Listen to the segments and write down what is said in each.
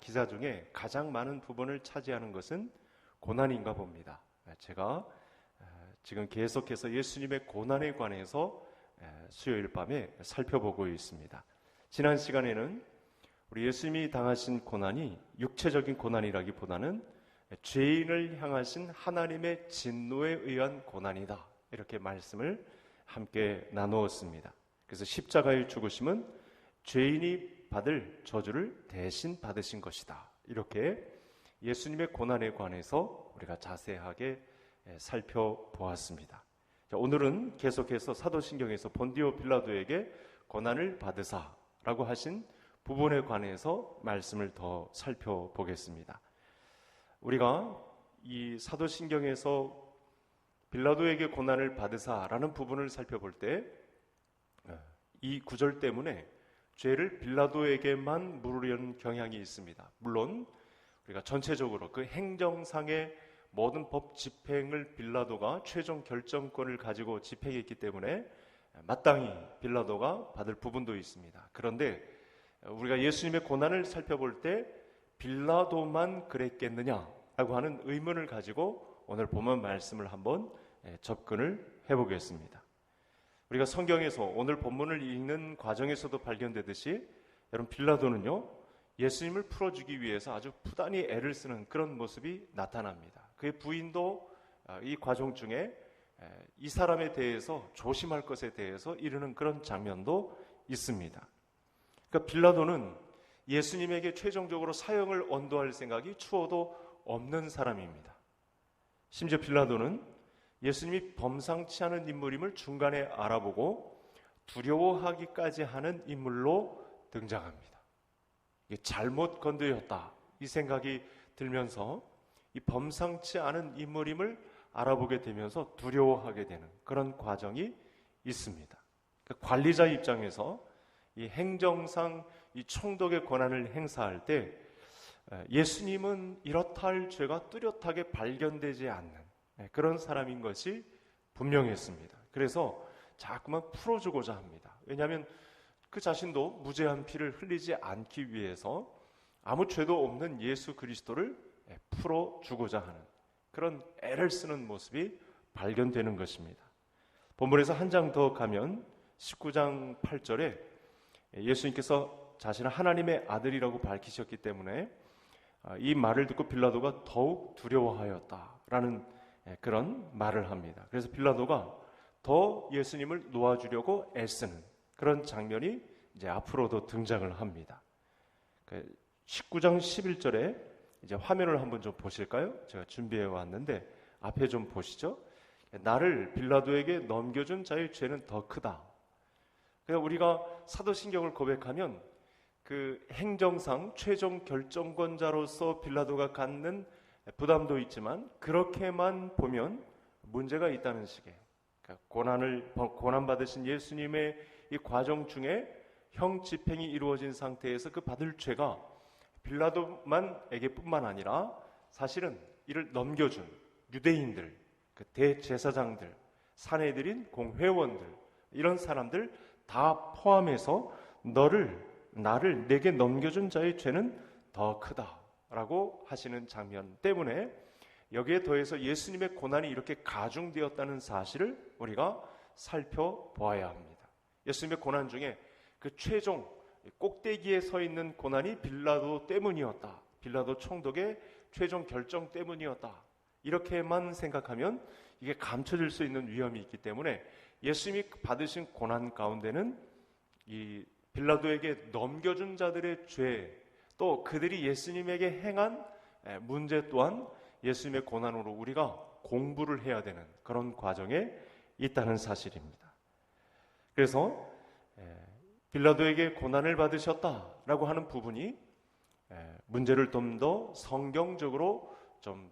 기사 중에 가장 많은 부분을 차지하는 것은 고난인가 봅니다. 제가 지금 계속해서 예수님의 고난에 관해서 수요일 밤에 살펴보고 있습니다. 지난 시간에는 우리 예수님이 당하신 고난이 육체적인 고난이라기보다는 죄인을 향하신 하나님의 진노에 의한 고난이다, 이렇게 말씀을 함께 나누었습니다. 그래서 십자가의 죽으심은 죄인이 받을 저주를 대신 받으신 것이다, 이렇게 예수님의 고난에 관해서 우리가 자세하게 살펴보았습니다. 오늘은 계속해서 사도신경에서 본디오 빌라도에게 고난을 받으사라고 하신 부분에 관해서 말씀을 더 살펴보겠습니다. 우리가 이 사도신경에서 빌라도에게 고난을 받으사라는 부분을 살펴볼 때 이 구절 때문에 죄를 빌라도에게만 물으려는 경향이 있습니다. 물론 우리가 전체적으로 그 행정상의 모든 법 집행을 빌라도가 최종 결정권을 가지고 집행했기 때문에 마땅히 빌라도가 받을 부분도 있습니다. 그런데 우리가 예수님의 고난을 살펴볼 때 빌라도만 그랬겠느냐라고 하는 의문을 가지고 오늘 본문 말씀을 한번 접근을 해보겠습니다. 우리가 성경에서 오늘 본문을 읽는 과정에서도 발견되듯이 여러분, 빌라도는요, 예수님을 풀어주기 위해서 아주 부단히 애를 쓰는 그런 모습이 나타납니다. 그의 부인도 이 과정 중에 이 사람에 대해서 조심할 것에 대해서 이르는 그런 장면도 있습니다. 그러니까 빌라도는 예수님에게 최종적으로 사형을 언도할 생각이 추호도 없는 사람입니다. 심지어 빌라도는 예수님이 범상치 않은 인물임을 중간에 알아보고 두려워하기까지 하는 인물로 등장합니다. 이게 잘못 건드렸다, 이 생각이 들면서 이 범상치 않은 인물임을 알아보게 되면서 두려워하게 되는 그런 과정이 있습니다. 그러니까 관리자 입장에서 이 행정상 이 총독의 권한을 행사할 때 예수님은 이렇다 할 죄가 뚜렷하게 발견되지 않는 그런 사람인 것이 분명했습니다. 그래서 자꾸만 풀어주고자 합니다. 왜냐하면 그 자신도 무죄한 피를 흘리지 않기 위해서 아무 죄도 없는 예수 그리스도를 풀어주고자 하는 그런 애를 쓰는 모습이 발견되는 것입니다. 본문에서 한 장 더 가면 19장 8절에 예수님께서 자신은 하나님의 아들이라고 밝히셨기 때문에 이 말을 듣고 빌라도가 더욱 두려워하였다라는 그런 말을 합니다. 그래서 빌라도가 더 예수님을 놓아주려고 애쓰는 그런 장면이 이제 앞으로도 등장을 합니다. 19장 11절에 이제 화면을 한번 좀 보실까요? 제가 준비해 왔는데 앞에 좀 보시죠. 나를 빌라도에게 넘겨준 자의 죄는 더 크다. 그러니까 우리가 사도신경을 고백하면 그 행정상 최종 결정권자로서 빌라도가 갖는 부담도 있지만 그렇게만 보면 문제가 있다는 식이에요. 그러니까 고난받으신 예수님의 이 과정 중에 형 집행이 이루어진 상태에서 그 받을 죄가 빌라도만에게 뿐만 아니라 사실은 이를 넘겨준 유대인들, 그 대제사장들, 사내들인 공회원들, 이런 사람들 다 포함해서 나를 내게 넘겨준 자의 죄는 더 크다라고 하시는 장면 때문에 여기에 더해서 예수님의 고난이 이렇게 가중되었다는 사실을 우리가 살펴보아야 합니다. 예수님의 고난 중에 그 최종 꼭대기에 서 있는 고난이 빌라도 때문이었다, 빌라도 총독의 최종 결정 때문이었다, 이렇게만 생각하면 이게 감춰질 수 있는 위험이 있기 때문에 예수님이 받으신 고난 가운데는 이 빌라도에게 넘겨준 자들의 죄, 또 그들이 예수님에게 행한 문제 또한 예수님의 고난으로 우리가 공부를 해야 되는 그런 과정에 있다는 사실입니다. 그래서 빌라도에게 고난을 받으셨다라고 하는 부분이 문제를 좀 더 성경적으로 좀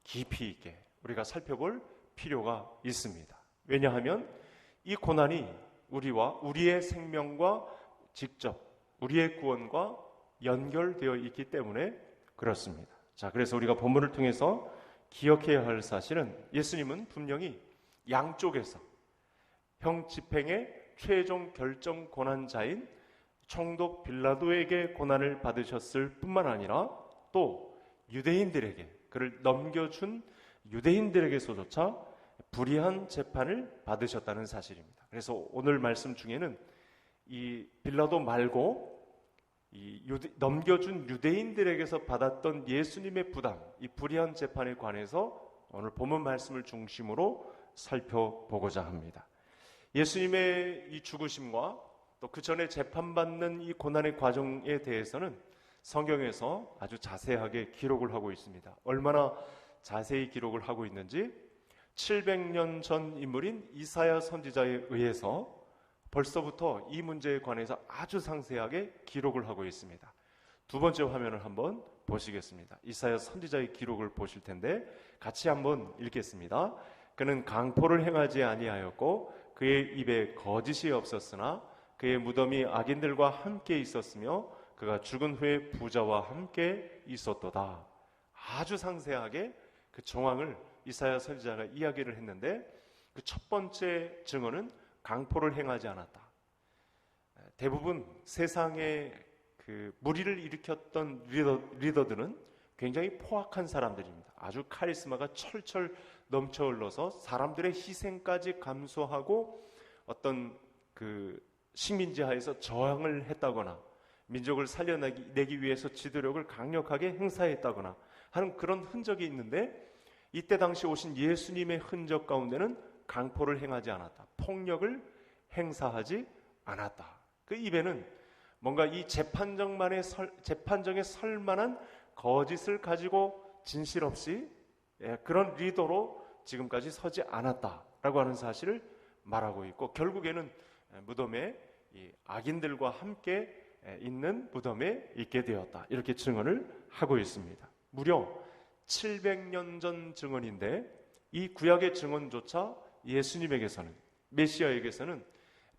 깊이 있게 우리가 살펴볼 필요가 있습니다. 왜냐하면 이 고난이 우리와 우리의 생명과 직접 우리의 구원과 연결되어 있기 때문에 그렇습니다. 자, 그래서 우리가 본문을 통해서 기억해야 할 사실은 예수님은 분명히 양쪽에서 형 집행의 최종 결정 권한자인 총독 빌라도에게 고난을 받으셨을 뿐만 아니라 또 유대인들에게, 그를 넘겨준 유대인들에게서조차 불의한 재판을 받으셨다는 사실입니다. 그래서 오늘 말씀 중에는 이 빌라도 말고 넘겨준 유대인들에게서 받았던 예수님의 부담, 이 불의한 재판에 관해서 오늘 본문 말씀을 중심으로 살펴보고자 합니다. 예수님의 이 죽으심과 또 그 전에 재판받는 이 고난의 과정에 대해서는 성경에서 아주 자세하게 기록을 하고 있습니다. 얼마나 자세히 기록을 하고 있는지 700년 전 인물인 이사야 선지자에 의해서 벌써부터 이 문제에 관해서 아주 상세하게 기록을 하고 있습니다. 두 번째 화면을 한번 보시겠습니다. 이사야 선지자의 기록을 보실 텐데 같이 한번 읽겠습니다. 그는 강포를 행하지 아니하였고 그의 입에 거짓이 없었으나 그의 무덤이 악인들과 함께 있었으며 그가 죽은 후에 부자와 함께 있었도다. 아주 상세하게 그 정황을 이사야 선지자가 이야기를 했는데 그 첫 번째 증언은 강포를 행하지 않았다. 대부분 세상에 그 무리를 일으켰던 리더들은 굉장히 포악한 사람들입니다. 아주 카리스마가 철철 넘쳐 흘러서 사람들의 희생까지 감수하고 어떤 그 식민지 하에서 저항을 했다거나 민족을 살려내기 위해서 지도력을 강력하게 행사했다거나 하는 그런 흔적이 있는데 이때 당시 오신 예수님의 흔적 가운데는 강포를 행하지 않았다. 폭력을 행사하지 않았다. 그 입에는 뭔가 이 재판정에 설 만한 거짓을 가지고 진실 없이 그런 리더로 지금까지 서지 않았다라고 하는 사실을 말하고 있고 결국에는 무덤에 이 악인들과 함께 있는 무덤에 있게 되었다. 이렇게 증언을 하고 있습니다. 무려 700년 전 증언인데 이 구약의 증언조차 예수님에게서는 메시아에게서는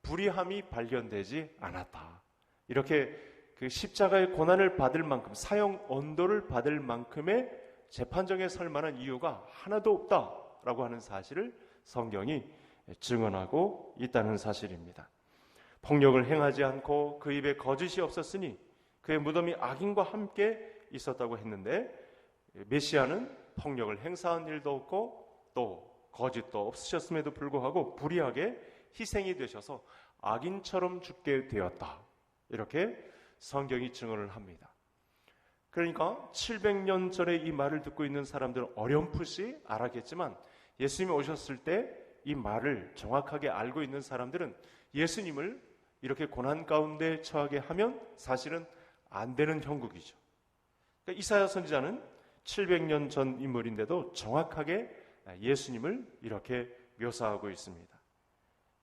불의함이 발견되지 않았다. 이렇게 그 십자가의 고난을 받을 만큼 사형 언도를 받을 만큼의 재판정에 설 만한 이유가 하나도 없다라고 하는 사실을 성경이 증언하고 있다는 사실입니다. 폭력을 행하지 않고 그 입에 거짓이 없었으니 그의 무덤이 악인과 함께 있었다고 했는데 메시아는 폭력을 행사한 일도 없고 또 거짓도 없으셨음에도 불구하고 불의하게 희생이 되셔서 악인처럼 죽게 되었다. 이렇게 성경이 증언을 합니다. 그러니까 700년 전에 이 말을 듣고 있는 사람들은 어렴풋이 알았겠지만 예수님이 오셨을 때 이 말을 정확하게 알고 있는 사람들은 예수님을 이렇게 고난 가운데 처하게 하면 사실은 안 되는 형국이죠. 그러니까 이사야 선지자는 700년 전 인물인데도 정확하게 예수님을 이렇게 묘사하고 있습니다.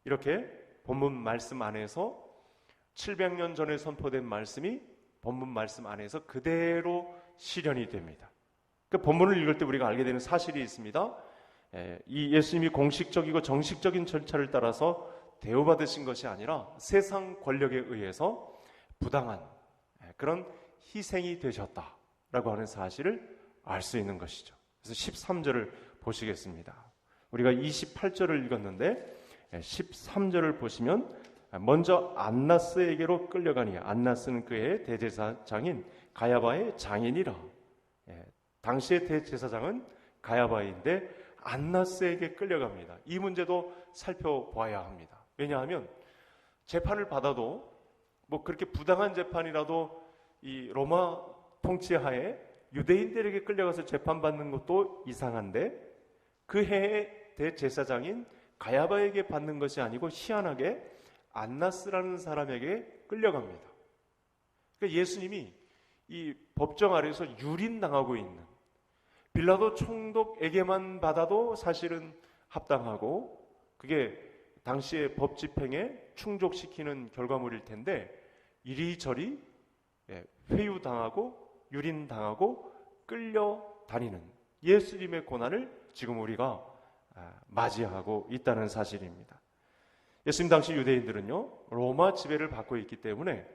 이렇게 본문 말씀 안에서 700년 전에 선포된 말씀이 본문 말씀 안에서 그대로 실현이 됩니다. 그 본문을 읽을 때 우리가 알게 되는 사실이 있습니다. 이 예수님이 공식적이고 정식적인 절차를 따라서 대우받으신 것이 아니라 세상 권력에 의해서 부당한 그런 희생이 되셨다라고 하는 사실을 알 수 있는 것이죠. 그래서 13절을 보시겠습니다. 우리가 28절을 읽었는데 13절을 보시면 먼저 안나스에게로 끌려가니 안나스는 그의 대제사장인 가야바의 장인이라. 당시의 대제사장은 가야바인데 안나스에게 끌려갑니다. 이 문제도 살펴봐야 합니다. 왜냐하면 재판을 받아도 뭐 그렇게 부당한 재판이라도 이 로마 통치하에 유대인들에게 끌려가서 재판받는 것도 이상한데 그 해의 대제사장인 가야바에게 받는 것이 아니고 희한하게 안나스라는 사람에게 끌려갑니다. 그러니까 예수님이 이 법정 아래에서 유린당하고 있는 빌라도 총독에게만 받아도 사실은 합당하고 그게 당시의 법 집행에 충족시키는 결과물일 텐데 이리저리 회유당하고 유린당하고 끌려다니는 예수님의 고난을 지금 우리가 맞이하고 있다는 사실입니다. 예수님 당시 유대인들은요 로마 지배를 받고 있기 때문에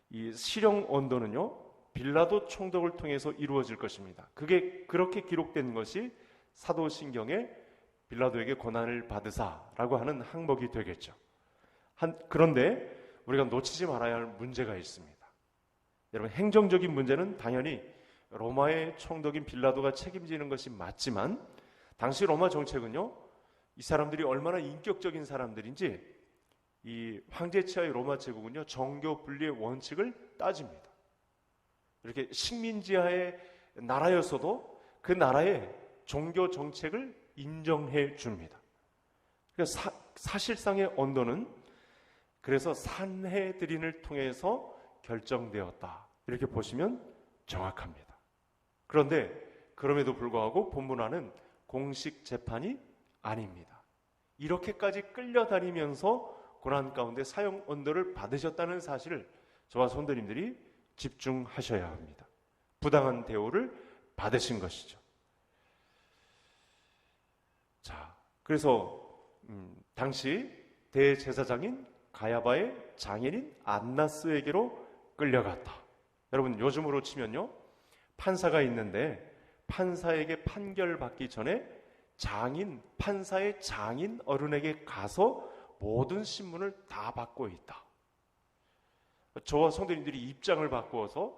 이 실형 언도는요 빌라도 총독을 통해서 이루어질 것입니다. 그게 그렇게 기록된 것이 사도신경에 빌라도에게 고난을 받으사라고 하는 항목이 되겠죠. 그런데 우리가 놓치지 말아야 할 문제가 있습니다. 여러분, 행정적인 문제는 당연히 로마의 총독인 빌라도가 책임지는 것이 맞지만 당시 로마 정책은요, 이 사람들이 얼마나 인격적인 사람들인지 이 황제 치하의 로마 제국은요, 정교 분리의 원칙을 따집니다. 이렇게 식민지하의 나라였어도 그 나라의 종교 정책을 인정해 줍니다. 그러니까 사실상의 언도는 그래서 산헤드린을 통해서 결정되었다, 이렇게 보시면 정확합니다. 그런데 그럼에도 불구하고 본문화는 공식 재판이 아닙니다. 이렇게까지 끌려다니면서 고난 가운데 사형 언도를 받으셨다는 사실을 저와 성도님들이 집중하셔야 합니다. 부당한 대우를 받으신 것이죠. 자, 그래서 당시 대제사장인 가야바의 장인인 안나스에게로 끌려갔다. 여러분, 요즘으로 치면요, 판사가 있는데 판사에게 판결받기 전에 판사의 장인 어른에게 가서 모든 신문을 다 받고 있다. 저와 성도님들이 입장을 바꾸어서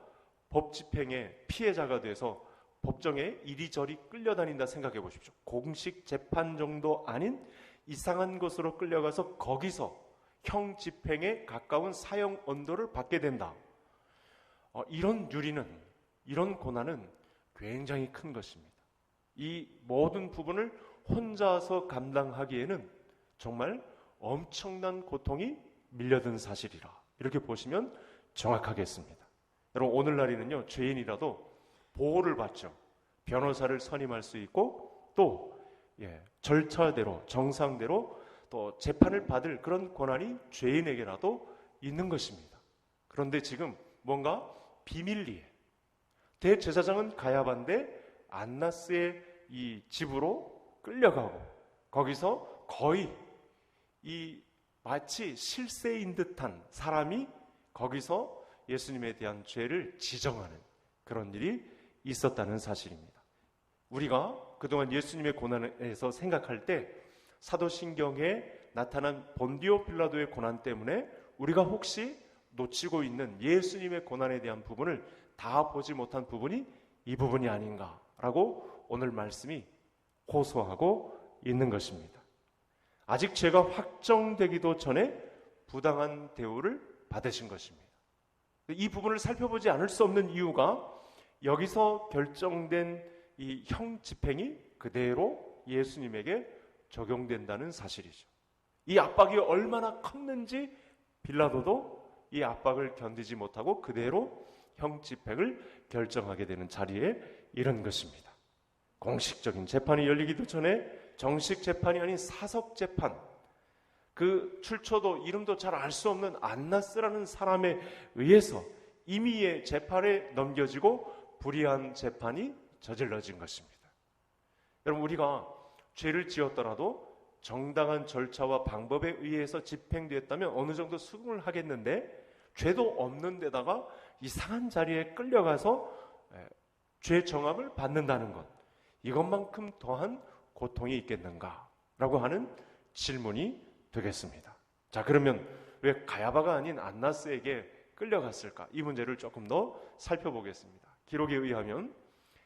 법 집행의 피해자가 돼서 법정에 이리저리 끌려다닌다 생각해 보십시오. 공식 재판 정도 아닌 이상한 곳으로 끌려가서 거기서 형 집행에 가까운 사형 언도를 받게 된다. 이런 유리는, 이런 고난은 굉장히 큰 것입니다. 이 모든 부분을 혼자서 감당하기에는 정말 엄청난 고통이 밀려든 사실이라, 이렇게 보시면 정확하겠습니다. 여러분, 오늘날에는요, 죄인이라도 보호를 받죠. 변호사를 선임할 수 있고 또 절차대로, 정상대로 또 재판을 받을 그런 권한이 죄인에게라도 있는 것입니다. 그런데 지금 뭔가 비밀리에 대제사장은 가야바인데 안나스의 이 집으로 끌려가고 거기서 거의 마치 실세인 듯한 사람이 거기서 예수님에 대한 죄를 지정하는 그런 일이 있었다는 사실입니다. 우리가 그동안 예수님의 고난에서 생각할 때 사도신경에 나타난 본디오 빌라도의 고난 때문에 우리가 혹시 놓치고 있는 예수님의 고난에 대한 부분을 다 보지 못한 부분이 이 부분이 아닌가라고 오늘 말씀이 호소하고 있는 것입니다. 아직 죄가 확정되기도 전에 부당한 대우를 받으신 것입니다. 이 부분을 살펴보지 않을 수 없는 이유가 여기서 결정된 이 형 집행이 그대로 예수님에게 적용된다는 사실이죠. 이 압박이 얼마나 컸는지 빌라도도 이 압박을 견디지 못하고 그대로 형 집행을 결정하게 되는 자리에 이른 것입니다. 공식적인 재판이 열리기도 전에 정식 재판이 아닌 사석 재판, 그 출처도 이름도 잘 알 수 없는 안나스라는 사람에 의해서 임의의 재판에 넘겨지고 불의한 재판이 저질러진 것입니다. 여러분, 우리가 죄를 지었더라도 정당한 절차와 방법에 의해서 집행되었다면 어느 정도 수긍을 하겠는데 죄도 없는 데다가 이상한 자리에 끌려가서 죄 정함을 받는다는 것, 이것만큼 더한 고통이 있겠는가라고 하는 질문이 되겠습니다. 자, 그러면 왜 가야바가 아닌 안나스에게 끌려갔을까? 이 문제를 조금 더 살펴보겠습니다. 기록에 의하면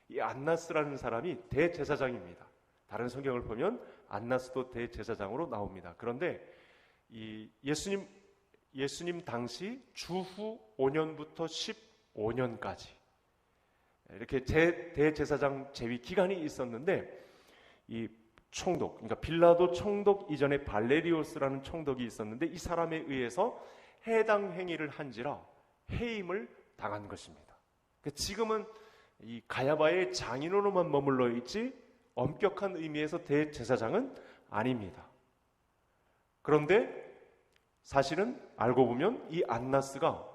이 안나스라는 사람이 대제사장입니다. 다른 성경을 보면 안나스도 대제사장으로 나옵니다. 그런데 이 예수님 당시 주후 5년부터 15년까지 이렇게 대제사장 재위 기간이 있었는데 이 총독, 그러니까 빌라도 총독 이전에 발레리오스라는 총독이 있었는데 이 사람에 의해서 해당 행위를 한지라 해임을 당한 것입니다. 지금은 이 가야바의 장인으로만 머물러 있지 엄격한 의미에서 대제사장은 아닙니다. 그런데 사실은 알고 보면 이 안나스가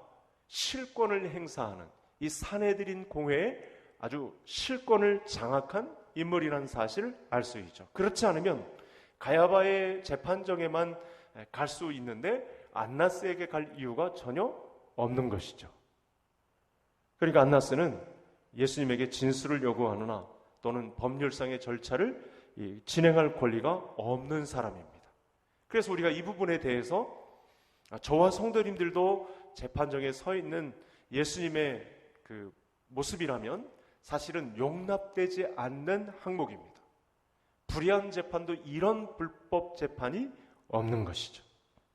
실권을 행사하는 이 산헤드린 공회에 아주 실권을 장악한 인물이라는 사실을 알 수 있죠. 그렇지 않으면 가야바의 재판정에만 갈 수 있는데 안나스에게 갈 이유가 전혀 없는 것이죠. 그러니까 안나스는 예수님에게 진술을 요구하거나 또는 법률상의 절차를 진행할 권리가 없는 사람입니다. 그래서 우리가 이 부분에 대해서 저와 성도님들도 재판정에 서 있는 예수님의 그 모습이라면 사실은 용납되지 않는 항목입니다. 불의한 재판도 이런 불법 재판이 없는 것이죠.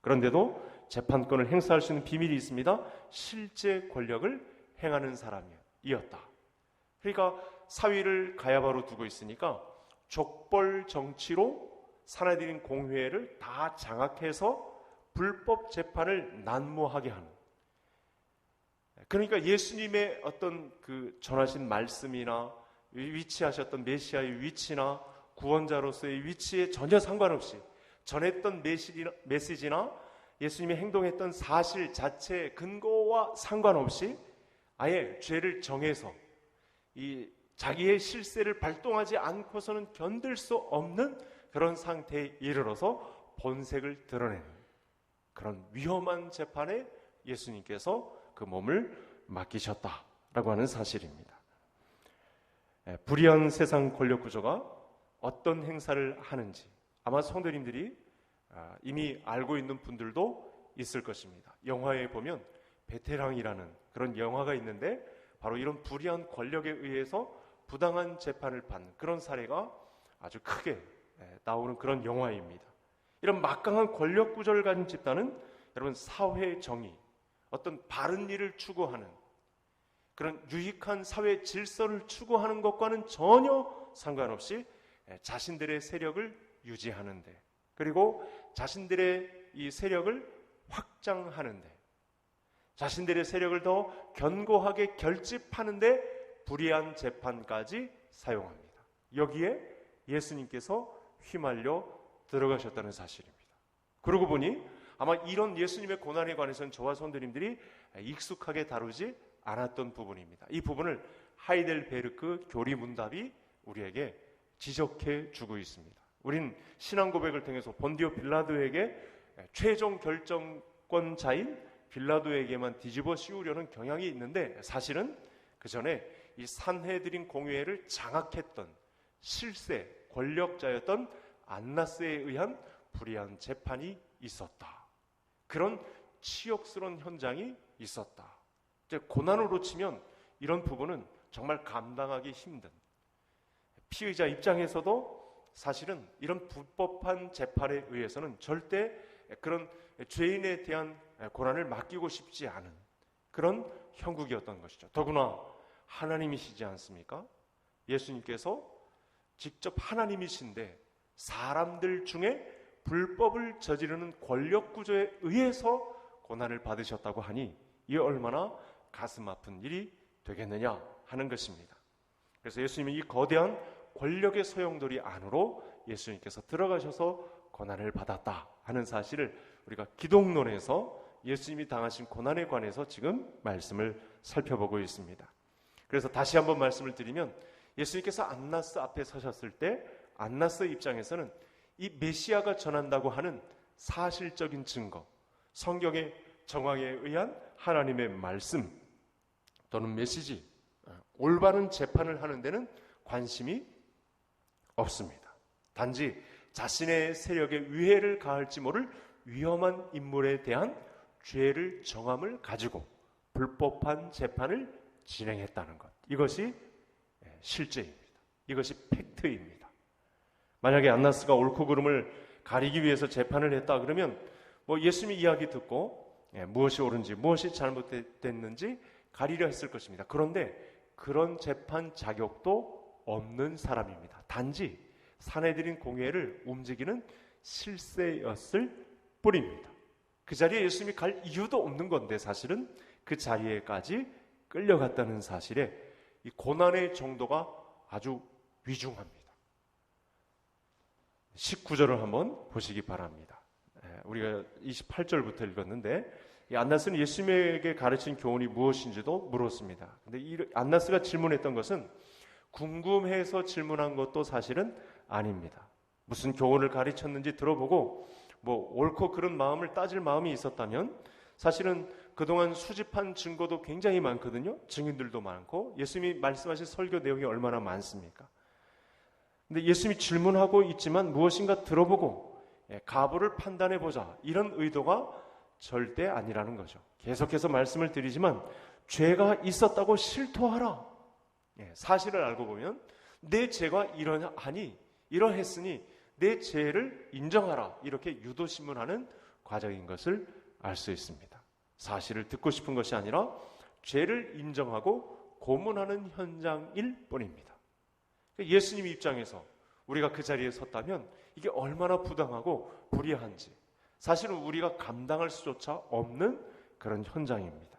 그런데도 재판권을 행사할 수 있는 비밀이 있습니다. 실제 권력을 행하는 사람이었다. 그러니까 사위를 가야바로 두고 있으니까 족벌 정치로 사내들인 공회를 다 장악해서 불법 재판을 난무하게 하는, 그러니까 예수님의 어떤 그 전하신 말씀이나 위치하셨던 메시아의 위치나 구원자로서의 위치에 전혀 상관없이 전했던 메시지나 예수님이 행동했던 사실 자체의 근거와 상관없이 아예 죄를 정해서 이 자기의 실세를 발동하지 않고서는 견딜 수 없는 그런 상태에 이르러서 본색을 드러내는 그런 위험한 재판에 예수님께서 그 몸을 맡기셨다라고 하는 사실입니다. 불의한 세상 권력 구조가 어떤 행사를 하는지 아마 성도님들이 이미 알고 있는 분들도 있을 것입니다. 영화에 보면 베테랑이라는 그런 영화가 있는데 바로 이런 불의한 권력에 의해서 부당한 재판을 받는 그런 사례가 아주 크게 나오는 그런 영화입니다. 이런 막강한 권력 구조를 가진 집단은 여러분 사회 정의, 어떤 바른 일을 추구하는 그런 유익한 사회 질서를 추구하는 것과는 전혀 상관없이 자신들의 세력을 유지하는데, 그리고 자신들의 이 세력을 확장하는데, 자신들의 세력을 더 견고하게 결집하는데 불의한 재판까지 사용합니다. 여기에 예수님께서 휘말려 들어가셨다는 사실입니다. 그러고 보니 아마 이런 예수님의 고난에 관해서는 저와 성도님들이 익숙하게 다루지 않았던 부분입니다. 이 부분을 하이델베르크 교리문답이 우리에게 지적해 주고 있습니다. 우린 신앙 고백을 통해서 본디오 빌라도에게 최종 결정권자인 빌라도에게만 뒤집어 씌우려는 경향이 있는데, 사실은 그 전에 이 산헤드린 공회를 장악했던 실세 권력자였던 안나스에 의한 불의한 재판이 있었다. 그런 치욕스러운 현장이 있었다. 이제 고난으로 치면 이런 부분은 정말 감당하기 힘든, 피의자 입장에서도 사실은 이런 불법한 재판에 의해서는 절대 그런 죄인에 대한 고난을 맡기고 싶지 않은 그런 형국이었던 것이죠. 더구나 하나님이시지 않습니까? 예수님께서 직접 하나님이신데 사람들 중에 불법을 저지르는 권력 구조에 의해서 고난을 받으셨다고 하니 이게 얼마나 가슴 아픈 일이 되겠느냐 하는 것입니다. 그래서 예수님은 이 거대한 권력의 소용돌이 안으로 예수님께서 들어가셔서 고난을 받았다 하는 사실을 우리가 기독론에서 예수님이 당하신 고난에 관해서 지금 말씀을 살펴보고 있습니다. 그래서 다시 한번 말씀을 드리면, 예수님께서 안나스 앞에 서셨을 때 안나스 입장에서는 이 메시아가 전한다고 하는 사실적인 증거, 성경의 정황에 의한 하나님의 말씀 또는 메시지, 올바른 재판을 하는 데는 관심이 없습니다. 단지 자신의 세력에 위해를 가할지 모를 위험한 인물에 대한 죄를 정함을 가지고 불법한 재판을 진행했다는 것, 이것이 실제입니다. 이것이 팩트입니다. 만약에 안나스가 옳고 그름을 가리기 위해서 재판을 했다 그러면 예수님의 이야기 듣고 무엇이 옳은지 무엇이 잘못됐는지 가리려 했을 것입니다. 그런데 그런 재판 자격도 없는 사람입니다. 단지 산헤드린 공회를 움직이는 실세였을 뿐입니다. 그 자리에 예수님이 갈 이유도 없는 건데 사실은 그 자리에까지 끌려갔다는 사실에 이 고난의 정도가 아주 위중합니다. 19절을 한번 보시기 바랍니다. 우리가 28절부터 읽었는데, 이 안나스는 예수님에게 가르친 교훈이 무엇인지도 물었습니다. 근데 이 안나스가 질문했던 것은 궁금해서 질문한 것도 사실은 아닙니다. 무슨 교훈을 가르쳤는지 들어보고 옳고 그른 마음을 따질 마음이 있었다면 사실은 그동안 수집한 증거도 굉장히 많거든요. 증인들도 많고 예수님이 말씀하신 설교 내용이 얼마나 많습니까? 근데 예수님이 질문하고 있지만 무엇인가 들어보고 가부를 판단해보자, 이런 의도가 절대 아니라는 거죠. 계속해서 말씀을 드리지만 죄가 있었다고 실토하라. 사실을 알고 보면 내 죄가 이러했으니 내 죄를 인정하라. 이렇게 유도신문하는 과정인 것을 알 수 있습니다. 사실을 듣고 싶은 것이 아니라 죄를 인정하고 고문하는 현장일 뿐입니다. 예수님 입장에서 우리가 그 자리에 섰다면 이게 얼마나 부당하고 불의한지 사실은 우리가 감당할 수조차 없는 그런 현장입니다.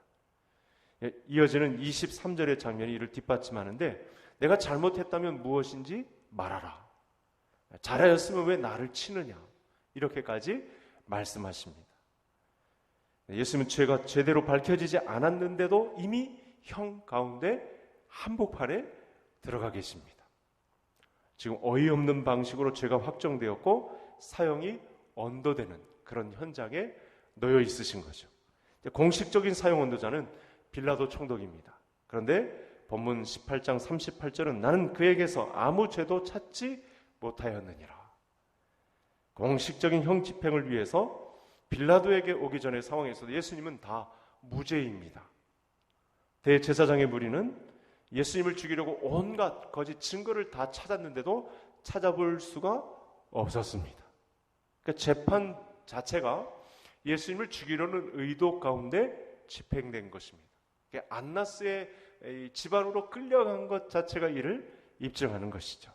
이어지는 23절의 장면이 이를 뒷받침하는데 내가 잘못했다면 무엇인지 말하라. 잘하였으면 왜 나를 치느냐. 이렇게까지 말씀하십니다. 예수님은 죄가 제대로 밝혀지지 않았는데도 이미 형 가운데 한복판에 들어가 계십니다. 지금 어이없는 방식으로 죄가 확정되었고 사형이 언도되는 그런 현장에 놓여 있으신 거죠. 공식적인 사형 언도자는 빌라도 총독입니다. 그런데 본문 18장 38절은 나는 그에게서 아무 죄도 찾지 못하였느니라. 공식적인 형 집행을 위해서 빌라도에게 오기 전의 상황에서도 예수님은 다 무죄입니다. 대제사장의 무리는 예수님을 죽이려고 온갖 거짓 증거를 다 찾았는데도 찾아볼 수가 없었습니다. 그러니까 재판 자체가 예수님을 죽이려는 의도 가운데 집행된 것입니다. 그러니까 안나스의 집안으로 끌려간 것 자체가 이를 입증하는 것이죠.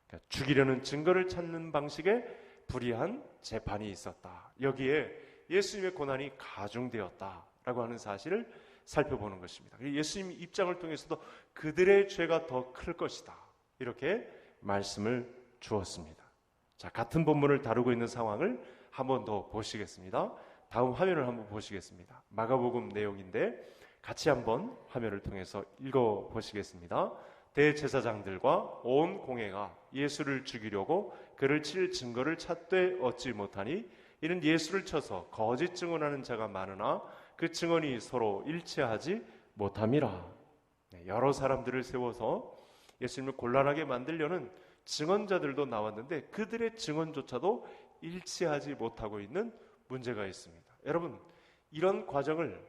그러니까 죽이려는 증거를 찾는 방식의 불의한 재판이 있었다. 여기에 예수님의 고난이 가중되었다라고 하는 사실을 살펴보는 것입니다. 예수님 입장을 통해서도 그들의 죄가 더 클 것이다. 이렇게 말씀을 주었습니다. 자, 같은 본문을 다루고 있는 상황을 한 번 더 보시겠습니다. 다음 화면을 한번 보시겠습니다. 마가복음 내용인데 같이 한번 화면을 통해서 읽어 보시겠습니다. 대제사장들과 온 공회가 예수를 죽이려고 그를 칠 증거를 찾되 얻지 못하니 이는 예수를 쳐서 거짓 증언하는 자가 많으나 그 증언이 서로 일치하지 못함이라. 여러 사람들을 세워서 예수님을 곤란하게 만들려는 증언자들도 나왔는데 그들의 증언조차도 일치하지 못하고 있는 문제가 있습니다. 여러분, 이런 과정을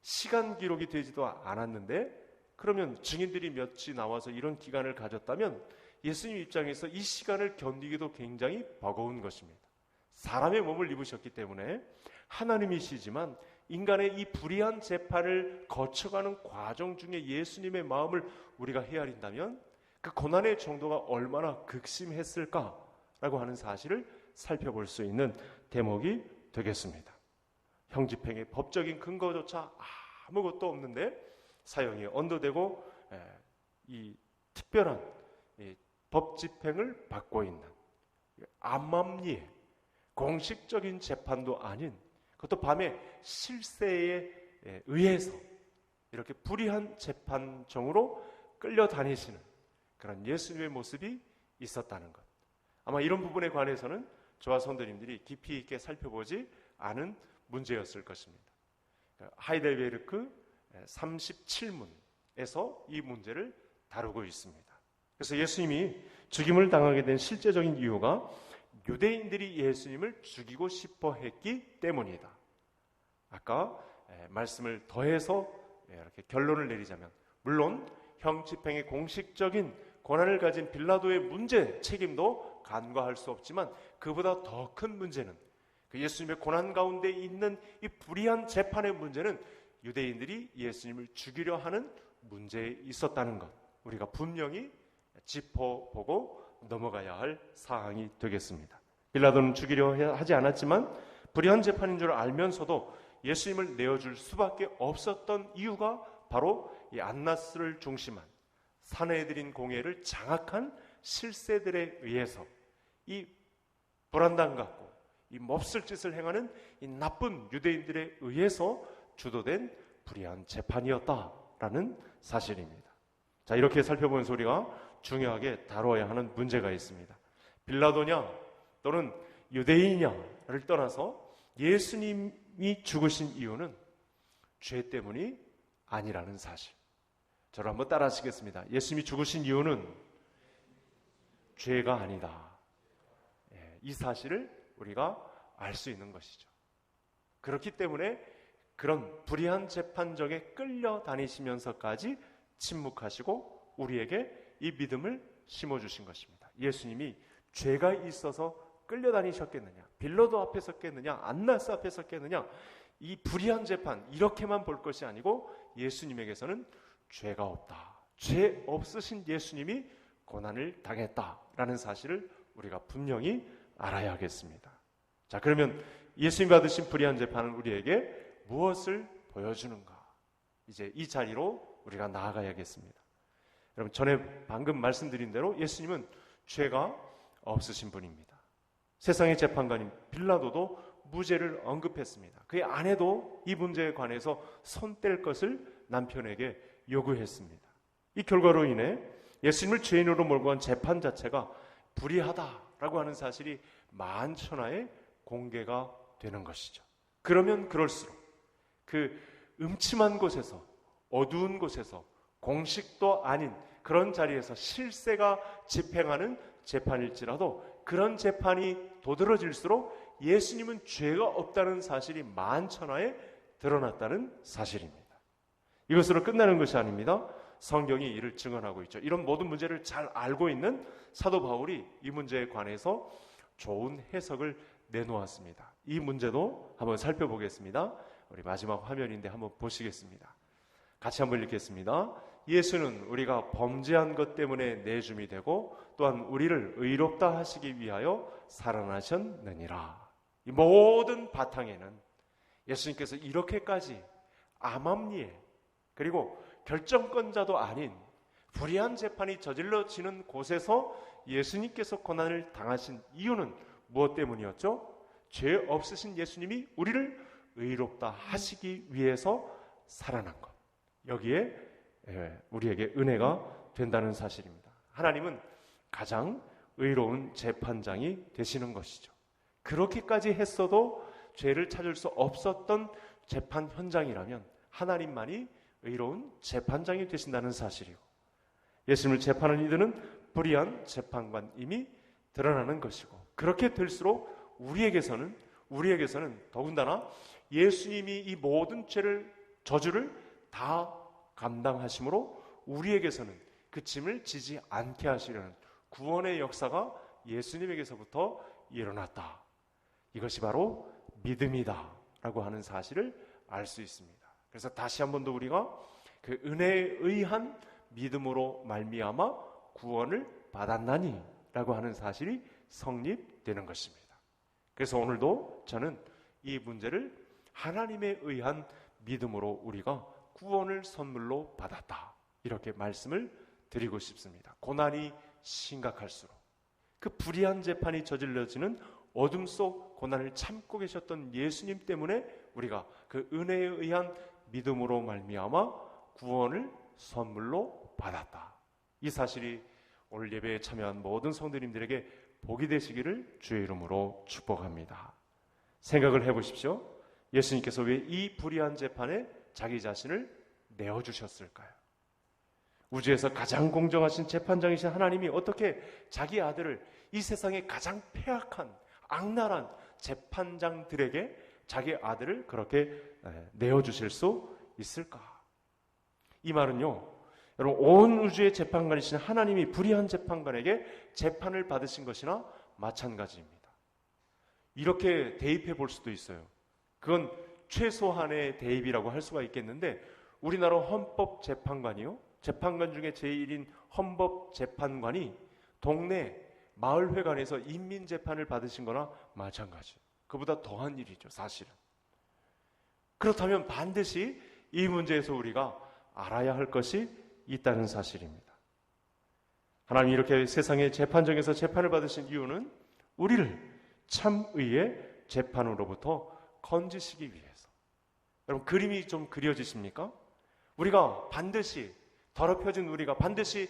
시간 기록이 되지도 않았는데 그러면 증인들이 몇이 나와서 이런 기간을 가졌다면 예수님 입장에서 이 시간을 견디기도 굉장히 버거운 것입니다. 사람의 몸을 입으셨기 때문에 하나님이시지만 인간의 이 불의한 재판을 거쳐가는 과정 중에 예수님의 마음을 우리가 헤아린다면 그 고난의 정도가 얼마나 극심했을까라고 하는 사실을 살펴볼 수 있는 대목이 되겠습니다. 형집행의 법적인 근거조차 아무것도 없는데 사형이 언도되고 이 특별한 법 집행을 받고 있는 암암리에 공식적인 재판도 아닌 그것도 밤에 실세에 의해서 이렇게 불의한 재판정으로 끌려다니시는 그런 예수님의 모습이 있었다는 것. 아마 이런 부분에 관해서는 저와 성도님들이 깊이 있게 살펴보지 않은 문제였을 것입니다. 하이델베르크 37문에서 이 문제를 다루고 있습니다. 그래서 예수님이 죽임을 당하게 된 실제적인 이유가 유대인들이 예수님을 죽이고 싶어 했기 때문이다. 아까 말씀을 더해서 이렇게 결론을 내리자면 물론 형 집행의 공식적인 권한을 가진 빌라도의 문제 책임도 간과할 수 없지만 그보다 더 큰 문제는 그 예수님의 고난 가운데 있는 이 불의한 재판의 문제는 유대인들이 예수님을 죽이려 하는 문제에 있었다는 것, 우리가 분명히 짚어보고 넘어가야 할 사항이 되겠습니다. 빌라도는 죽이려 하지 않았지만 불의한 재판인 줄 알면서도 예수님을 내어줄 수밖에 없었던 이유가 바로 이 안나스를 중심한 사내들인 공회를 장악한 실세들에 의해서 이 불안당 같고 이 몹쓸 짓을 행하는 이 나쁜 유대인들에 의해서 주도된 불의한 재판이었다라는 사실입니다. 자, 이렇게 살펴보면서 우리가 중요하게 다뤄야 하는 문제가 있습니다. 빌라도냐 또는 유대인이냐를 떠나서 예수님이 죽으신 이유는 죄 때문이 아니라는 사실. 저를 한번 따라 하시겠습니다. 예수님이 죽으신 이유는 죄가 아니다. 이 사실을 우리가 알 수 있는 것이죠. 그렇기 때문에 그런 불의한 재판정에 끌려다니시면서까지 침묵하시고 우리에게 이 믿음을 심어주신 것입니다. 예수님이 죄가 있어서 끌려다니셨겠느냐, 빌라도 앞에 섰겠느냐, 안나스 앞에 섰겠느냐, 이 불의한 재판 이렇게만 볼 것이 아니고 예수님에게서는 죄가 없다, 죄 없으신 예수님이 고난을 당했다라는 사실을 우리가 분명히 알아야 하겠습니다. 자, 그러면 예수님 받으신 불의한 재판은 우리에게 무엇을 보여주는가? 이제 이 자리로 우리가 나아가야겠습니다. 여러분, 전에 방금 말씀드린 대로 예수님은 죄가 없으신 분입니다. 세상의 재판관인 빌라도도 무죄를 언급했습니다. 그의 아내도 이 문제에 관해서 손 뗄 것을 남편에게 요구했습니다. 이 결과로 인해 예수님을 죄인으로 몰고 간 재판 자체가 불의하다라고 하는 사실이 만천하에 공개가 되는 것이죠. 그러면 그럴수록 그 음침한 곳에서, 어두운 곳에서, 공식도 아닌 그런 자리에서 실세가 집행하는 재판일지라도 그런 재판이 도드라질수록 예수님은 죄가 없다는 사실이 만천하에 드러났다는 사실입니다. 이것으로 끝나는 것이 아닙니다. 성경이 이를 증언하고 있죠. 이런 모든 문제를 잘 알고 있는 사도 바울이 이 문제에 관해서 좋은 해석을 내놓았습니다. 이 문제도 한번 살펴보겠습니다. 우리 마지막 화면인데 한번 보시겠습니다. 같이 한번 읽겠습니다. 예수는 우리가 범죄한 것 때문에 내줌이 되고 또한 우리를 의롭다 하시기 위하여 살아나셨느니라. 이 모든 바탕에는 예수님께서 이렇게까지 암암리에, 그리고 결정권자도 아닌 불의한 재판이 저질러지는 곳에서 예수님께서 고난을 당하신 이유는 무엇 때문이었죠? 죄 없으신 예수님이 우리를 의롭다 하시기 위해서 살아난 것, 여기에 우리에게 은혜가 된다는 사실입니다. 하나님은 가장 의로운 재판장이 되시는 것이죠. 그렇게까지 했어도 죄를 찾을 수 없었던 재판 현장이라면 하나님만이 의로운 재판장이 되신다는 사실이고, 예수님을 재판하는 이들은 불의한 재판관임이 드러나는 것이고, 그렇게 될수록 우리에게서는 더군다나 예수님이 이 모든 저주를 다 감당하심으로 우리에게서는 그 짐을 지지 않게 하시려는 구원의 역사가 예수님에게서부터 일어났다. 이것이 바로 믿음이다 라고 하는 사실을 알 수 있습니다. 그래서 다시 한 번 더 우리가 그 은혜에 의한 믿음으로 말미암아 구원을 받았나니 라고 하는 사실이 성립되는 것입니다. 그래서 오늘도 저는 이 문제를 하나님에 의한 믿음으로 우리가 구원을 선물로 받았다, 이렇게 말씀을 드리고 싶습니다. 고난이 심각할수록, 그 불의한 재판이 저질러지는 어둠 속 고난을 참고 계셨던 예수님 때문에 우리가 그 은혜에 의한 믿음으로 말미암아 구원을 선물로 받았다. 이 사실이 오늘 예배에 참여한 모든 성도님들에게 복이 되시기를 주의 이름으로 축복합니다. 생각을 해보십시오. 예수님께서 왜 이 불의한 재판에 자기 자신을 내어주셨을까요? 우주에서 가장 공정하신 재판장이신 하나님이 어떻게 자기 아들을 이 세상의 가장 폐악한 악랄한 재판장들에게 자기 아들을 그렇게 내어주실 수 있을까? 이 말은요, 여러분, 온 우주의 재판관이신 하나님이 불의한 재판관에게 재판을 받으신 것이나 마찬가지입니다. 이렇게 대입해 볼 수도 있어요. 그건 최소한의 대입이라고 할 수가 있겠는데, 우리나라 헌법재판관이요, 재판관 중에 제1인 헌법재판관이 동네 마을회관에서 인민재판을 받으신 거나 마찬가지, 그보다 더한 일이죠, 사실은. 그렇다면 반드시 이 문제에서 우리가 알아야 할 것이 있다는 사실입니다. 하나님이 이렇게 세상의 재판정에서 재판을 받으신 이유는 우리를 참의의 재판으로부터 건지시기 위해서. 여러분, 그림이 좀 그려지십니까? 우리가 반드시, 더럽혀진 우리가 반드시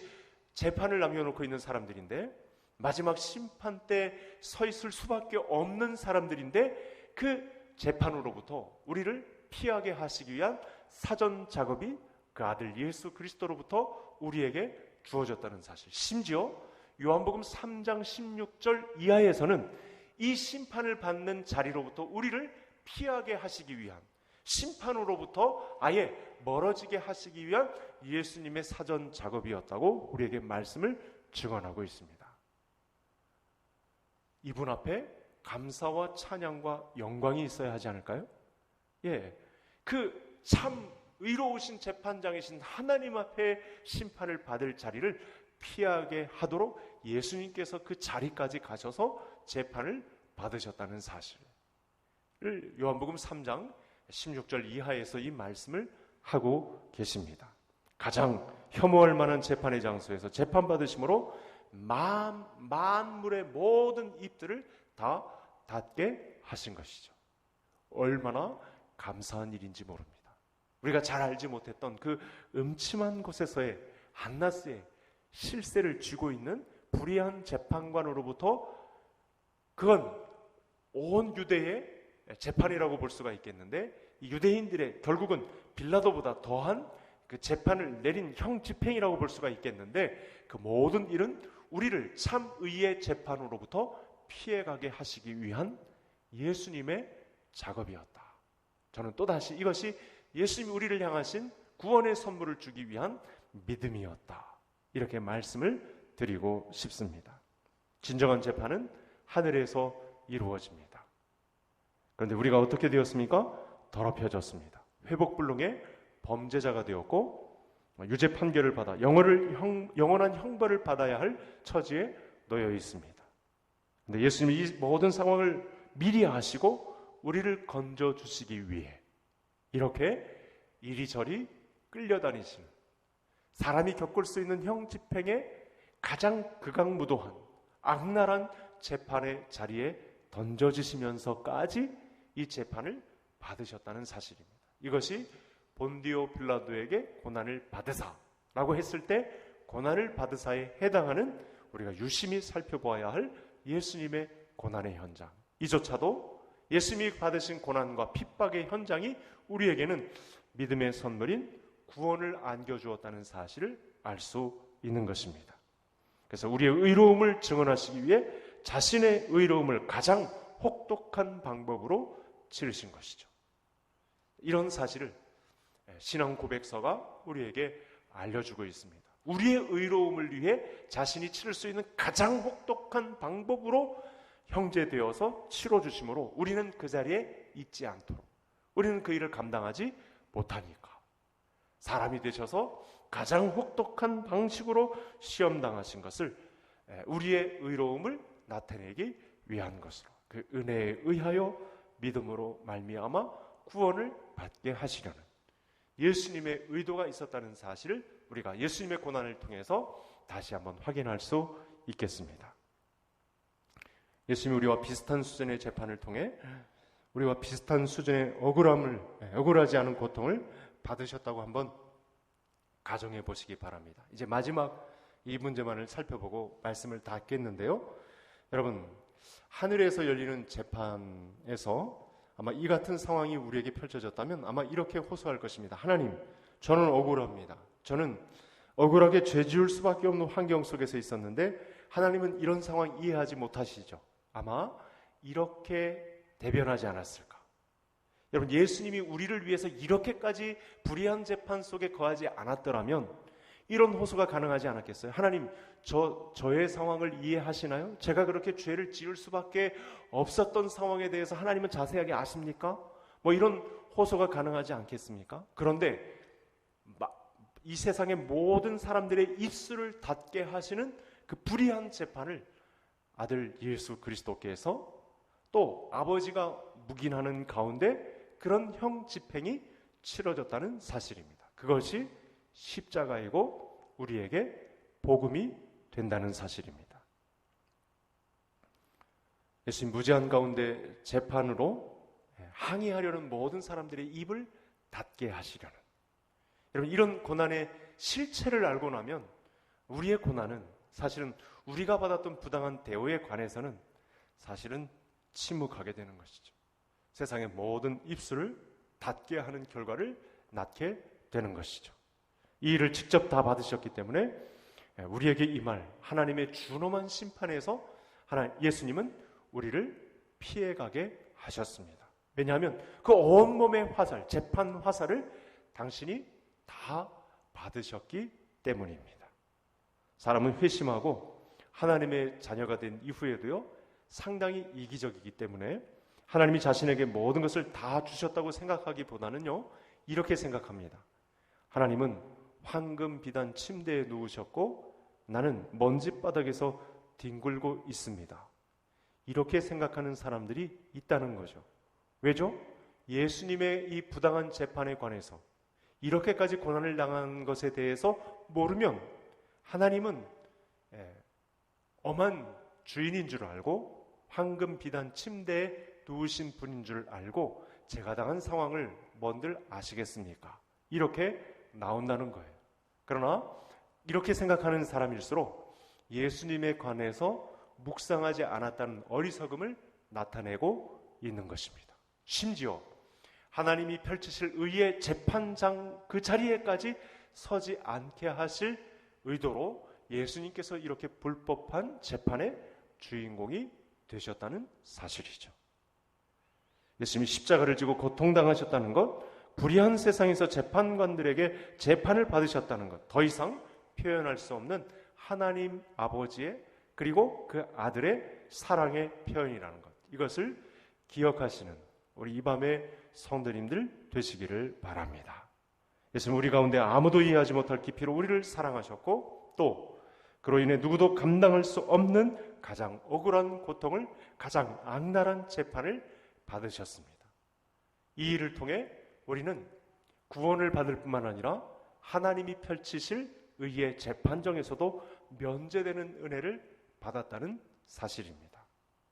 재판을 남겨놓고 있는 사람들인데, 마지막 심판 때 서 있을 수밖에 없는 사람들인데, 그 재판으로부터 우리를 피하게 하시기 위한 사전 작업이 그 아들 예수 그리스도로부터 우리에게 주어졌다는 사실. 심지어 요한복음 3장 16절 이하에서는 이 심판을 받는 자리로부터 우리를 피하게 하시기 위한, 심판으로부터 아예 멀어지게 하시기 위한 예수님의 사전 작업이었다고 우리에게 말씀을 증언하고 있습니다. 이분 앞에 감사와 찬양과 영광이 있어야 하지 않을까요? 예, 그 참 의로우신 재판장이신 하나님 앞에 심판을 받을 자리를 피하게 하도록 예수님께서 그 자리까지 가셔서 재판을 받으셨다는 사실을 요한복음 3장 16절 이하에서 이 말씀을 하고 계십니다. 가장 혐오할 만한 재판의 장소에서 재판받으심으로 만물의 모든 입들을 다 닫게 하신 것이죠. 얼마나 감사한 일인지 모릅니다. 우리가 잘 알지 못했던 그 음침한 곳에서의 한나스의 실세를 쥐고 있는 불의한 재판관으로부터, 그건 온 유대의 재판이라고 볼 수가 있겠는데, 이 유대인들의 결국은 빌라도보다 더한 그 재판을 내린 형 집행이라고 볼 수가 있겠는데, 그 모든 일은 우리를 참 의의 재판으로부터 피해가게 하시기 위한 예수님의 작업이었다. 저는 또다시 이것이 예수님이 우리를 향하신 구원의 선물을 주기 위한 믿음이었다, 이렇게 말씀을 드리고 싶습니다. 진정한 재판은 하늘에서 이루어집니다. 그런데 우리가 어떻게 되었습니까? 더럽혀졌습니다. 회복불능의 범죄자가 되었고 유죄 판결을 받아 영원한 형벌을 받아야 할 처지에 놓여 있습니다. 그런데 예수님이 이 모든 상황을 미리 아시고 우리를 건져주시기 위해 이렇게 이리저리 끌려다니시는, 사람이 겪을 수 있는 형 집행의 가장 극악무도한 악랄한 재판의 자리에 던져지시면서까지 이 재판을 받으셨다는 사실입니다. 이것이 본디오 빌라도에게 고난을 받으사라고 했을 때 고난을 받으사에 해당하는 우리가 유심히 살펴보아야 할 예수님의 고난의 현장, 이조차도 예수님이 받으신 고난과 핍박의 현장이 우리에게는 믿음의 선물인 구원을 안겨주었다는 사실을 알 수 있는 것입니다. 그래서 우리의 의로움을 증언하시기 위해 자신의 의로움을 가장 혹독한 방법으로 치르신 것이죠. 이런 사실을 신앙 고백서가 우리에게 알려주고 있습니다. 우리의 의로움을 위해 자신이 치를 수 있는 가장 혹독한 방법으로 형제되어서 치러주심으로 우리는 그 자리에 있지 않도록, 우리는 그 일을 감당하지 못하니까 사람이 되셔서 가장 혹독한 방식으로 시험당하신 것을 우리의 의로움을 나타내기 위한 것으로, 그 은혜에 의하여 믿음으로 말미암아 구원을 받게 하시려는 예수님의 의도가 있었다는 사실을 우리가 예수님의 고난을 통해서 다시 한번 확인할 수 있겠습니다. 예수님이 우리와 비슷한 수준의 재판을 통해 우리와 비슷한 수준의 억울하지 않은 고통을 받으셨다고 한번 가정해 보시기 바랍니다. 이제 마지막 이 문제만을 살펴보고 말씀을 닫겠는데요. 여러분, 하늘에서 열리는 재판에서 아마 이 같은 상황이 우리에게 펼쳐졌다면 아마 이렇게 호소할 것입니다. 하나님, 저는 억울합니다. 저는 억울하게 죄 지을 수밖에 없는 환경 속에서 있었는데 하나님은 이런 상황 이해하지 못하시죠. 아마 이렇게 대변하지 않았을까. 여러분, 예수님이 우리를 위해서 이렇게까지 불의한 재판 속에 거하지 않았더라면 이런 호소가 가능하지 않았겠어요? 하나님, 저의 상황을 이해하시나요? 제가 그렇게 죄를 지을 수밖에 없었던 상황에 대해서 하나님은 자세하게 아십니까? 뭐 이런 호소가 가능하지 않겠습니까? 그런데 이 세상의 모든 사람들의 입술을 닫게 하시는 그 불의한 재판을 아들 예수 그리스도께서, 또 아버지가 묵인하는 가운데 그런 형 집행이 치러졌다는 사실입니다. 그것이 십자가이고 우리에게 복음이 된다는 사실입니다. 예수님 무제한 가운데 재판으로 항의하려는 모든 사람들의 입을 닫게 하시려는, 여러분, 이런 고난의 실체를 알고 나면 우리의 고난은 사실은 우리가 받았던 부당한 대우에 관해서는 사실은 침묵하게 되는 것이죠. 세상의 모든 입술을 닫게 하는 결과를 낳게 되는 것이죠. 이 일을 직접 다 받으셨기 때문에 우리에게 임할 하나님의 준엄한 심판에서 예수님은 우리를 피해가게 하셨습니다. 왜냐하면 그 온몸의 화살, 재판 화살을 당신이 다 받으셨기 때문입니다. 사람은 회심하고 하나님의 자녀가 된 이후에도요, 상당히 이기적이기 때문에 하나님이 자신에게 모든 것을 다 주셨다고 생각하기보다는요, 이렇게 생각합니다. 하나님은 황금 비단 침대에 누우셨고 나는 먼지바닥에서 뒹굴고 있습니다. 이렇게 생각하는 사람들이 있다는 거죠. 왜죠? 예수님의 이 부당한 재판에 관해서 이렇게까지 고난을 당한 것에 대해서 모르면 하나님은 엄한 주인인 줄 알고 황금 비단 침대에 누우신 분인 줄 알고 제가 당한 상황을 뭔들 아시겠습니까? 이렇게 나온다는 거예요. 그러나 이렇게 생각하는 사람일수록 예수님에 관해서 묵상하지 않았다는 어리석음을 나타내고 있는 것입니다. 심지어 하나님이 펼치실 의의 재판장 그 자리에까지 서지 않게 하실 의도로 예수님께서 이렇게 불법한 재판의 주인공이 되셨다는 사실이죠. 예수님이 십자가를 지고 고통당하셨다는 것, 불의한 세상에서 재판관들에게 재판을 받으셨다는 것, 더 이상 표현할 수 없는 하나님 아버지의 그리고 그 아들의 사랑의 표현이라는 것, 이것을 기억하시는 우리 이 밤의 성도님들 되시기를 바랍니다. 예수님 우리 가운데 아무도 이해하지 못할 깊이로 우리를 사랑하셨고 또 그로 인해 누구도 감당할 수 없는 가장 억울한 고통을, 가장 악랄한 재판을 받으셨습니다. 이 일을 통해 우리는 구원을 받을 뿐만 아니라 하나님이 펼치실 의의 재판정에서도 면제되는 은혜를 받았다는 사실입니다.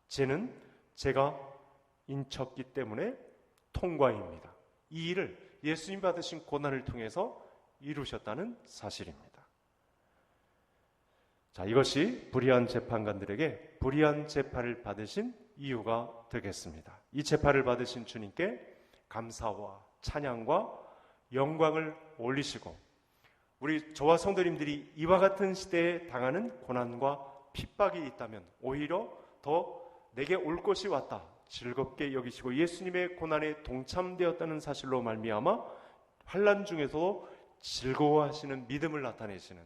죄는 제가 인쳤기 때문에 통과입니다. 이 일을 예수님 받으신 고난을 통해서 이루셨다는 사실입니다. 자, 이것이 불의한 재판관들에게 불의한 재판을 받으신 이유가 되겠습니다. 이 재판을 받으신 주님께 감사와 찬양과 영광을 올리시고 우리 저와 성도님들이 이와 같은 시대에 당하는 고난과 핍박이 있다면 오히려 더 내게 올 것이 왔다 즐겁게 여기시고 예수님의 고난에 동참되었다는 사실로 말미암아 환난 중에서도 즐거워하시는 믿음을 나타내시는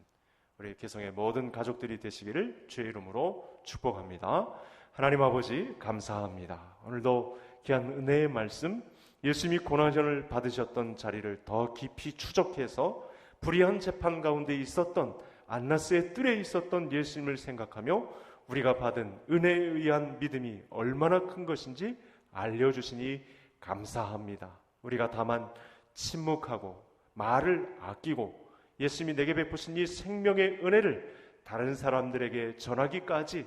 우리 개성의 모든 가족들이 되시기를 주의 이름으로 축복합니다. 하나님 아버지 감사합니다. 오늘도 귀한 은혜의 말씀, 예수님이 고난을 받으셨던 자리를 더 깊이 추적해서 불의한 재판 가운데 있었던 안나스의 뜰에 있었던 예수님을 생각하며 우리가 받은 은혜에 의한 믿음이 얼마나 큰 것인지 알려주시니 감사합니다. 우리가 다만 침묵하고 말을 아끼고 예수님이 내게 베푸신 이 생명의 은혜를 다른 사람들에게 전하기까지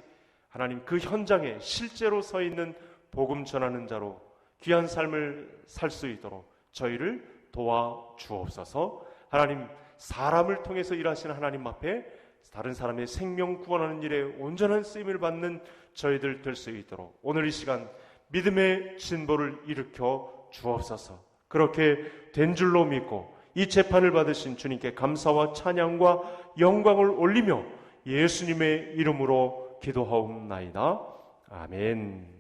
하나님 그 현장에 실제로 서 있는 복음 전하는 자로 귀한 삶을 살 수 있도록 저희를 도와주옵소서. 하나님 사람을 통해서 일하시는 하나님 앞에 다른 사람의 생명 구원하는 일에 온전한 쓰임을 받는 저희들 될 수 있도록 오늘 이 시간 믿음의 진보를 일으켜 주옵소서. 그렇게 된 줄로 믿고 이 재판을 받으신 주님께 감사와 찬양과 영광을 올리며 예수님의 이름으로 기도하옵나이다. 아멘.